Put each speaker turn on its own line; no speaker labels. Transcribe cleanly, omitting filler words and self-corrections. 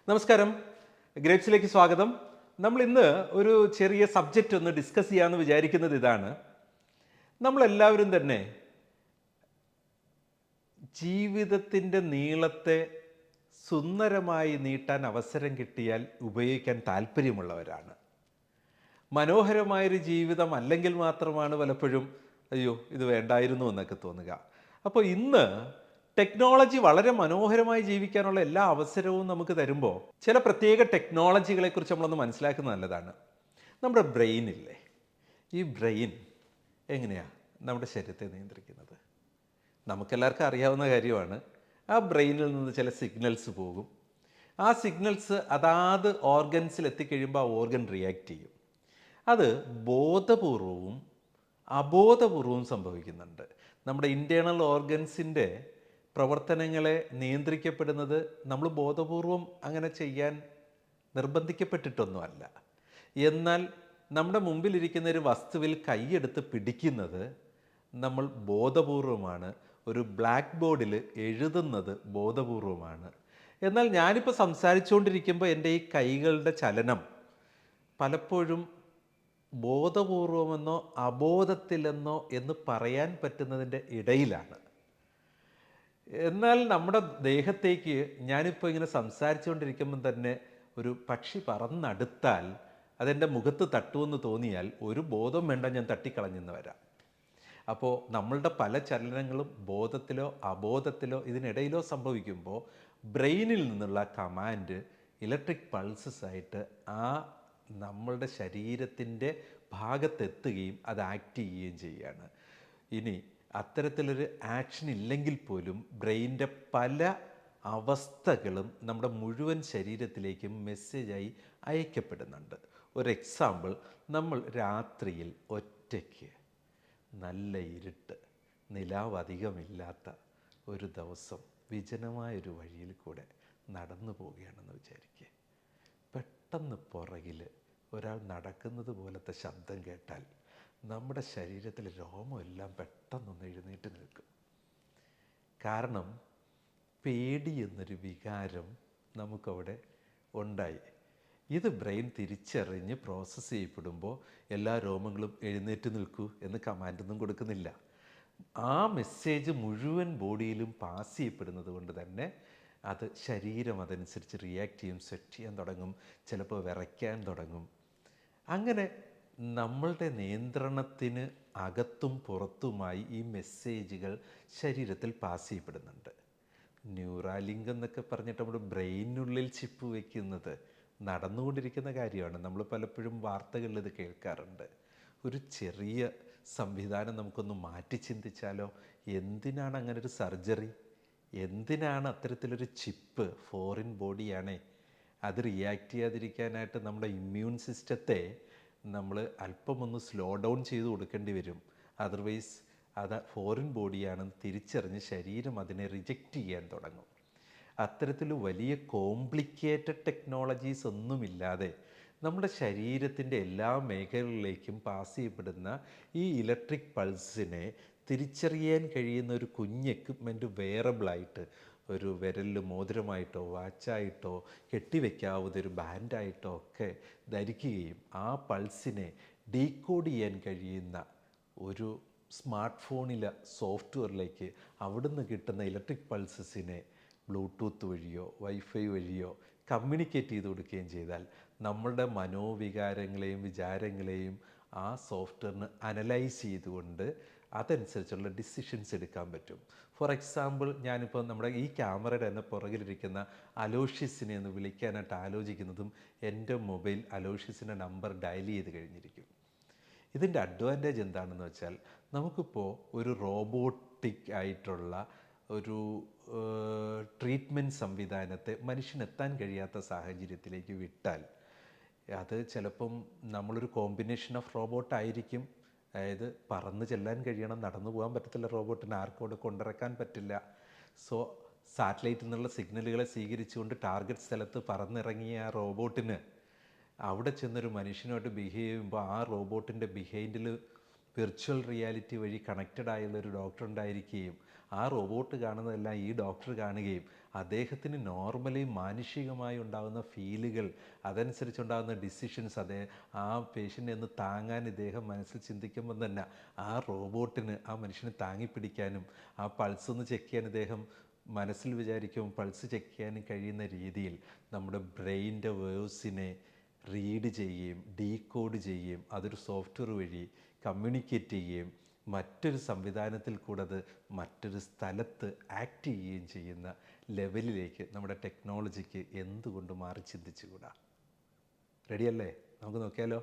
നമസ്കാരം, ഗ്രേപ്സിലേക്ക് സ്വാഗതം. നമ്മൾ ഇന്ന് ഒരു ചെറിയ സബ്ജക്റ്റ് ഒന്ന് ഡിസ്കസ് ചെയ്യാമെന്ന് വിചാരിക്കുന്നത് ഇതാണ്. നമ്മളെല്ലാവരും തന്നെ ജീവിതത്തിൻ്റെ നീളത്തെ സുന്ദരമായി നീട്ടാൻ അവസരം കിട്ടിയാൽ ഉപയോഗിക്കാൻ താല്പര്യമുള്ളവരാണ്. മനോഹരമായൊരു ജീവിതം അല്ലെങ്കിൽ മാത്രമാണ് പലപ്പോഴും അയ്യോ ഇത് വേണ്ടായിരുന്നു എന്നൊക്കെ തോന്നുക. അപ്പോൾ ഇന്ന് ടെക്നോളജി വളരെ മനോഹരമായി ജീവിക്കാനുള്ള എല്ലാ അവസരവും നമുക്ക് തരുമ്പോൾ ചില പ്രത്യേക ടെക്നോളജികളെക്കുറിച്ച് നമ്മളൊന്ന് മനസ്സിലാക്കുന്നത് നല്ലതാണ്. നമ്മുടെ ബ്രെയിനില്ലേ, ഈ ബ്രെയിൻ എങ്ങനെയാണ് നമ്മുടെ ശരീരത്തെ നിയന്ത്രിക്കുന്നത്? നമുക്കെല്ലാവർക്കും അറിയാവുന്ന കാര്യമാണ്. ആ ബ്രെയിനിൽ നിന്ന് ചില സിഗ്നൽസ് പോകും. ആ സിഗ്നൽസ് അതാത് ഓർഗൻസിൽ എത്തിക്കഴിയുമ്പോൾ ആ ഓർഗൻ റിയാക്ട് ചെയ്യും. അത് ബോധപൂർവവും അബോധപൂർവവും സംഭവിക്കുന്നുണ്ട്. നമ്മുടെ ഇൻറ്റേർണൽ ഓർഗൻസിൻ്റെ പ്രവർത്തനങ്ങളെ നിയന്ത്രിക്കപ്പെടുന്നത് നമ്മൾ ബോധപൂർവം അങ്ങനെ ചെയ്യാൻ നിർബന്ധിക്കപ്പെട്ടിട്ടൊന്നുമല്ല. എന്നാൽ നമ്മുടെ മുമ്പിലിരിക്കുന്ന ഒരു വസ്തുവിൽ കൈയെടുത്ത് പിടിക്കുന്നത് നമ്മൾ ബോധപൂർവമാണ്. ഒരു ബ്ലാക്ക് ബോർഡിൽ എഴുതുന്നത് ബോധപൂർവമാണ്. എന്നാൽ ഞാനിപ്പോൾ സംസാരിച്ചുകൊണ്ടിരിക്കുമ്പോൾ എൻ്റെ ഈ കൈകളുടെ ചലനം പലപ്പോഴും ബോധപൂർവമെന്നോ അബോധത്തിലെന്നോ എന്ന് പറയാൻ പറ്റുന്നതിൻ്റെ ഇടയിലാണ്. എന്നാൽ നമ്മുടെ ദേഹത്തേക്ക് ഞാനിപ്പോൾ ഇങ്ങനെ സംസാരിച്ചുകൊണ്ടിരിക്കുമ്പം തന്നെ ഒരു പക്ഷി പറന്നടുത്താൽ അതെൻ്റെ മുഖത്ത് തട്ടുമെന്ന് തോന്നിയാൽ ഒരു ബോധം വേണ്ട, ഞാൻ തട്ടിക്കളഞ്ഞെന്ന് വരാം. അപ്പോൾ നമ്മളുടെ പല ചലനങ്ങളും ബോധത്തിലോ അബോധത്തിലോ ഇതിനിടയിലോ സംഭവിക്കുമ്പോൾ ബ്രെയിനിൽ നിന്നുള്ള കമാൻഡ് ഇലക്ട്രിക് പൾസസ് ആയിട്ട് ആ നമ്മളുടെ ശരീരത്തിൻ്റെ ഭാഗത്തെത്തുകയും അത് ആക്ട് ചെയ്യുകയും ചെയ്യുകയാണ്. ഇനി അത്തരത്തിലൊരു ആക്ഷൻ ഇല്ലെങ്കിൽ പോലും ബ്രെയിനിൻ്റെ പല അവസ്ഥകളും നമ്മുടെ മുഴുവൻ ശരീരത്തിലേക്കും മെസ്സേജായി അയക്കപ്പെടുന്നുണ്ട്. ഒരു എക്സാമ്പിൾ, നമ്മൾ രാത്രിയിൽ ഒറ്റയ്ക്ക് നല്ല ഇരുട്ട്, നിലാവ് അധികമില്ലാത്ത ഒരു ദിവസം വിജനമായൊരു വഴിയിൽ കൂടെ നടന്നു പോവുകയാണെന്ന് വിചാരിക്കുക. പെട്ടെന്ന് പുറകിൽ ഒരാൾ നടക്കുന്നത് പോലത്തെ ശബ്ദം കേട്ടാൽ നമ്മുടെ ശരീരത്തിലെ രോമമെല്ലാം പെട്ടെന്നൊന്ന് എഴുന്നേറ്റ് നിൽക്കും. കാരണം പേടി എന്നൊരു വികാരം നമുക്കവിടെ ഉണ്ടായി. ഇത് ബ്രെയിൻ തിരിച്ചറിഞ്ഞ് പ്രോസസ്സ് ചെയ്യപ്പെടുമ്പോൾ എല്ലാ രോമങ്ങളും എഴുന്നേറ്റ് നിൽക്കൂ എന്ന് കമാൻഡൊന്നും കൊടുക്കുന്നില്ല. ആ മെസ്സേജ് മുഴുവൻ ബോഡിയിലും പാസ് ചെയ്യപ്പെടുന്നത് കൊണ്ട് തന്നെ അത് ശരീരം അതനുസരിച്ച് റിയാക്ട് ചെയ്യും, സ്വെറ്റ് ചെയ്യാൻ തുടങ്ങും, ചിലപ്പോൾ വിറയ്ക്കാൻ തുടങ്ങും. അങ്ങനെ നമ്മളുടെ നിയന്ത്രണത്തിന് അകത്തും പുറത്തുമായി ഈ മെസ്സേജുകൾ ശരീരത്തിൽ പാസ് ചെയ്യപ്പെടുന്നുണ്ട്. ന്യൂറാലിങ്ക് എന്നൊക്കെ പറഞ്ഞിട്ട് നമ്മുടെ ബ്രെയിനുള്ളിൽ ചിപ്പ് വയ്ക്കുന്നത് നടന്നുകൊണ്ടിരിക്കുന്ന കാര്യമാണ്. നമ്മൾ പലപ്പോഴും വാർത്തകളിൽ ഇത് കേൾക്കാറുണ്ട്. ഒരു ചെറിയ സംവിധാനം നമുക്കൊന്ന് മാറ്റി ചിന്തിച്ചാലോ? എന്തിനാണ് അങ്ങനെ ഒരു സർജറി? എന്തിനാണ് അത്തരത്തിലൊരു ചിപ്പ്? ഫോറിൻ ബോഡിയാണേ. അത് റിയാക്ട് ചെയ്യാതിരിക്കാനായിട്ട് നമ്മുടെ ഇമ്മ്യൂൺ സിസ്റ്റത്തെ നമ്മൾ അല്പമൊന്ന് സ്ലോ ഡൗൺ ചെയ്ത് കൊടുക്കേണ്ടി വരും. അതർവൈസ് അത് ഫോറിൻ ബോഡിയാണെന്ന് തിരിച്ചറിഞ്ഞ് ശരീരം അതിനെ റിജക്റ്റ് ചെയ്യാൻ തുടങ്ങും. അത്തരത്തിൽ വലിയ കോംപ്ലിക്കേറ്റഡ് ടെക്നോളജീസ് ഒന്നുമില്ലാതെ നമ്മുടെ ശരീരത്തിൻ്റെ എല്ലാ മേഖലകളിലേക്കും പാസ് ചെയ്യപ്പെടുന്ന ഈ ഇലക്ട്രിക് പൾസിനെ തിരിച്ചറിയാൻ കഴിയുന്ന ഒരു കുഞ്ഞ് എക്യുപ്മെൻറ്റ് വെയറബിളായിട്ട് ഒരു വിരലിൽ മോതിരമായിട്ടോ വാച്ചായിട്ടോ കെട്ടിവെക്കാവുന്ന ഒരു ബാൻഡായിട്ടോ ഒക്കെ ധരിക്കുകയും ആ പൾസിനെ ഡീകോഡ് ചെയ്യാൻ കഴിയുന്ന ഒരു സ്മാർട്ട് ഫോണിലെ സോഫ്റ്റ്വെയറിലേക്ക് അവിടുന്ന് കിട്ടുന്ന ഇലക്ട്രിക് പൾസസിനെ ബ്ലൂടൂത്ത് വഴിയോ വൈഫൈ വഴിയോ കമ്മ്യൂണിക്കേറ്റ് ചെയ്ത് കൊടുക്കുകയും ചെയ്താൽ നമ്മളുടെ മനോവികാരങ്ങളെയും വിചാരങ്ങളെയും ആ സോഫ്റ്റ്വെയറിന് അനലൈസ് ചെയ്തുകൊണ്ട് അതനുസരിച്ചുള്ള ഡിസിഷൻസ് എടുക്കാൻ പറ്റും. ഫോർ എക്സാമ്പിൾ, ഞാനിപ്പോൾ നമ്മുടെ ഈ ക്യാമറയുടെ തന്നെ പുറകിലിരിക്കുന്ന അലോഷ്യസിനെ ഒന്ന് വിളിക്കാനായിട്ട് ആലോചിക്കുന്നതും എൻ്റെ മൊബൈൽ അലോഷ്യസിൻ്റെ നമ്പർ ഡയൽ ചെയ്ത് കഴിഞ്ഞിരിക്കും. ഇതിൻ്റെ അഡ്വാൻറ്റേജ് എന്താണെന്ന് വെച്ചാൽ നമുക്കിപ്പോൾ ഒരു റോബോട്ടിക് ആയിട്ടുള്ള ഒരു ട്രീറ്റ്മെൻറ്റ് സംവിധാനത്തെ മനുഷ്യനെത്താൻ കഴിയാത്ത സാഹചര്യത്തിലേക്ക് വിട്ടാൽ അത് ചിലപ്പം നമ്മളൊരു കോമ്പിനേഷൻ ഓഫ് റോബോട്ടായിരിക്കും. അതായത് പറന്ന് ചെല്ലാൻ കഴിയണം, നടന്നു പോകാൻ പറ്റത്തില്ല, റോബോട്ടിന് ആർക്കോടെ കൊണ്ടിറക്കാൻ പറ്റില്ല. സോ സാറ്റലൈറ്റിൽ നിന്നുള്ള സിഗ്നലുകളെ സ്വീകരിച്ചുകൊണ്ട് ടാർഗറ്റ് സ്ഥലത്ത് പറന്നിറങ്ങിയ ആ റോബോട്ടിന് അവിടെ ചെന്നൊരു മനുഷ്യനുമായിട്ട് ബിഹേവ് ചെയ്യുമ്പോൾ ആ റോബോട്ടിൻ്റെ ബിഹേവിയറിൽ വിർച്വൽ റിയാലിറ്റി വഴി കണക്റ്റഡ് ആയുള്ള ഒരു ഡോക്ടർ ഉണ്ടായിരിക്കുകയും ആ റോബോട്ട് കാണുന്നതെല്ലാം ഈ ഡോക്ടർ കാണുകയും അദ്ദേഹത്തിന് നോർമലി മാനുഷികമായി ഉണ്ടാകുന്ന ഫീലുകൾ, അതനുസരിച്ചുണ്ടാകുന്ന ഡിസിഷൻസ് ആ പേഷ്യൻ്റ് എന്ന് താങ്ങാൻ ഇദ്ദേഹം മനസ്സിൽ ചിന്തിക്കുമ്പം തന്നെ ആ റോബോട്ടിന് ആ മനുഷ്യനെ താങ്ങിപ്പിടിക്കാനും ആ പൾസ് ഒന്ന് ചെക്ക് ചെയ്യാൻ ഇദ്ദേഹം മനസ്സിൽ വിചാരിക്കും പൾസ് ചെക്ക് ചെയ്യാനും കഴിയുന്ന രീതിയിൽ നമ്മുടെ ബ്രെയിനിൻ്റെ വേവ്സിനെ റീഡ് ചെയ്യുകയും ഡീകോഡ് ചെയ്യുകയും അതൊരു സോഫ്റ്റ്വെയർ വഴി കമ്മ്യൂണിക്കേറ്റ് ചെയ്യുകയും മറ്റൊരു സംവിധാനത്തിൽ കൂടെ അത് മറ്റൊരു സ്ഥലത്ത് ആക്ട് ചെയ്യുകയും ചെയ്യുന്ന ലെവലിലേക്ക് നമ്മുടെ ടെക്നോളജിക്ക് എന്തുകൊണ്ട് മാറി ചിന്തിച്ചുകൂടാ? റെഡിയല്ലേ? നമുക്ക് നോക്കിയാലോ.